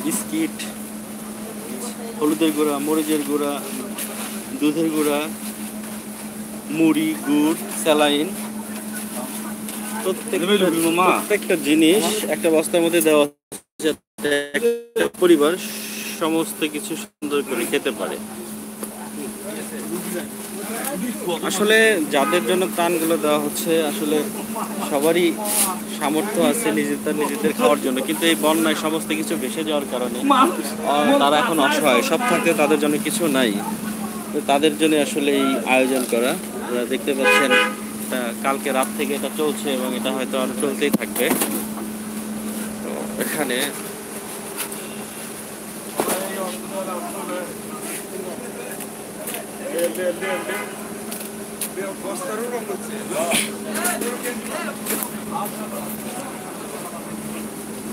Biscuit, হলুদের গুঁড়া, মরিচের গুঁড়া, দুধের গুঁড়া, মুড়ি, গুড়, স্যালাইন, প্রত্যেকটা জিনিস একটা বস্তার মধ্যে দেওয়া হচ্ছে যাতে একটা পরিবার সমস্ত কিছু সুন্দর করে খেতে পারে। আসলে যাদের জন্য ত্রাণগুলো দেওয়া হচ্ছে আসলে সবারই সামর্থ্য আছে নিজেদের খাওয়ার জন্য, কিন্তু এই বন্যায় সমস্ত কিছু ভেসে যাওয়ার কারণে তারা এখন অসহায়, সব থাকতে তাদের জন্য কিছু নাই। তাদের জন্য আসলে এই আয়োজন করা। আপনারা দেখতে পাচ্ছেন কালকে রাত থেকে এটা চলছে এবং এটা হয়তো আরো চলতেই থাকবে। তো এখানে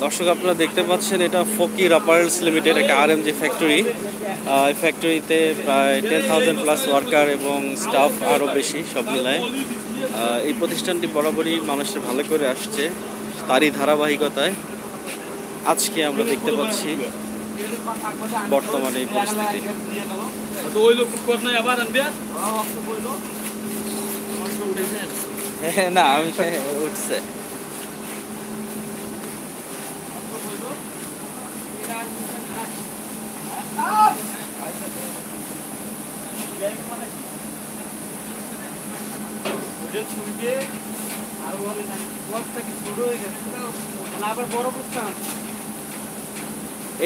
দর্শক আপনারা দেখতে পাচ্ছেন এটা ফকির অ্যাপারেলস লিমিটেড, একটা আরএমজি ফ্যাক্টরি। এই ফ্যাক্টরিতে প্রায় 10,000+ ওয়ার্কার এবং স্টাফ আরও বেশি সব মিলায়। এই প্রতিষ্ঠানটি বরাবরই মানুষের ভালো করে আসছে, তারই ধারাবাহিকতায় আজকে আমরা দেখতে পাচ্ছি বর্তমানে এই পরিস্থিতি। না আমি উঠছে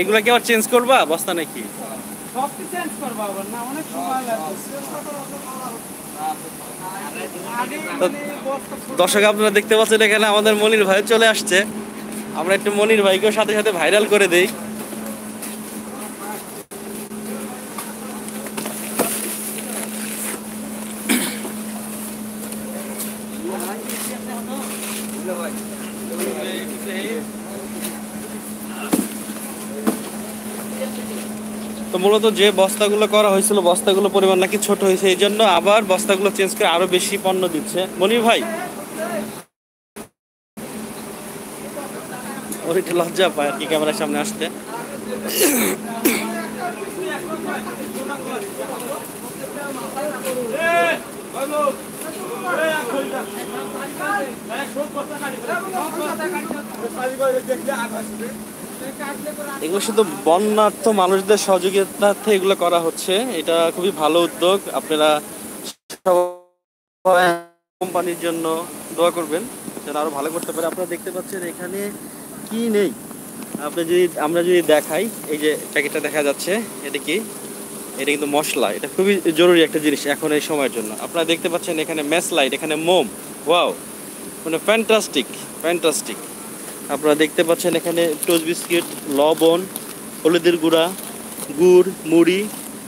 এগুলা কি আবার চেঞ্জ করবা বস্তা নাকি? দর্শক আপনারা দেখতে পাচ্ছেন এখানে আমাদের মনির ভাই চলে আসছে। আমরা একটু মনির ভাইকেও সাথে সাথে ভাইরাল করে দেই। তো মূলত যে বস্তাগুলো করা হয়েছিল বস্তাগুলো পরিমাণ নাকি ছোট হয়েছে, এই জন্য আবার বস্তাগুলো চেঞ্জ করে আরো বেশি পণ্য দিচ্ছে। মনির ভাই ওর একটু লজ্জা পায় আর কি ক্যামেরার সামনে আসতে। এগুলো শুধু বন্যার্থ মানুষদের সহযোগিতার্থে এগুলো করা হচ্ছে, এটা খুবই ভালো উদ্যোগ। আপনারা সবাই কোম্পানির জন্য দোয়া করবেন যেন আরো ভালো করতে পারে। আপনারা দেখতে পাচ্ছেন এখানে কি নেই, আমরা যদি দেখাই, এই যে প্যাকেটটা দেখা যাচ্ছে, এটা কি? এটা কিন্তু মশলা। এটা খুবই জরুরি একটা জিনিস এখন এই সময়ের জন্য। আপনারা দেখতে পাচ্ছেন এখানে ম্যাচ লাইট, এখানে মোম। ওয়াও, মানে ফ্যান্টাস্টিক। আপনারা দেখতে পাচ্ছেন এখানে টোস্ট বিস্কিট, লবণ, হলুদের গুঁড়া, গুড়, মুড়ি,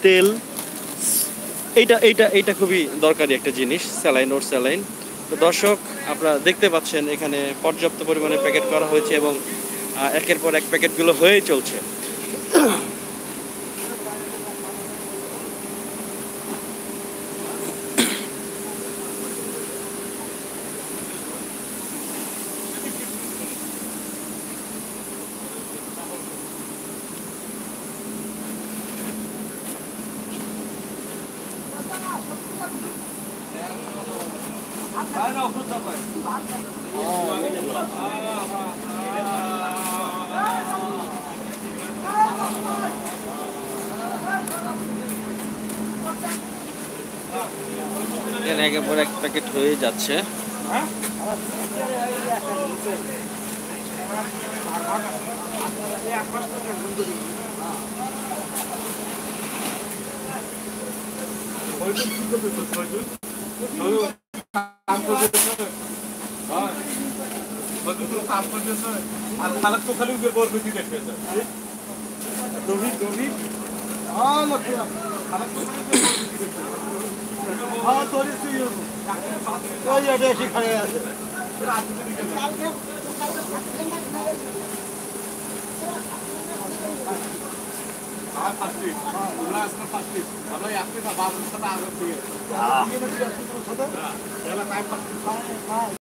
তেল। এইটা খুবই দরকারি একটা জিনিস, স্যালাইন। তো দর্শক আপনারা দেখতে পাচ্ছেন এখানে পর্যাপ্ত পরিমাণে প্যাকেট করা হয়েছে এবং একের পর এক প্যাকেটগুলো হয়ে চলছে। একের পর এক প্যাকেট হয়ে যাচ্ছে।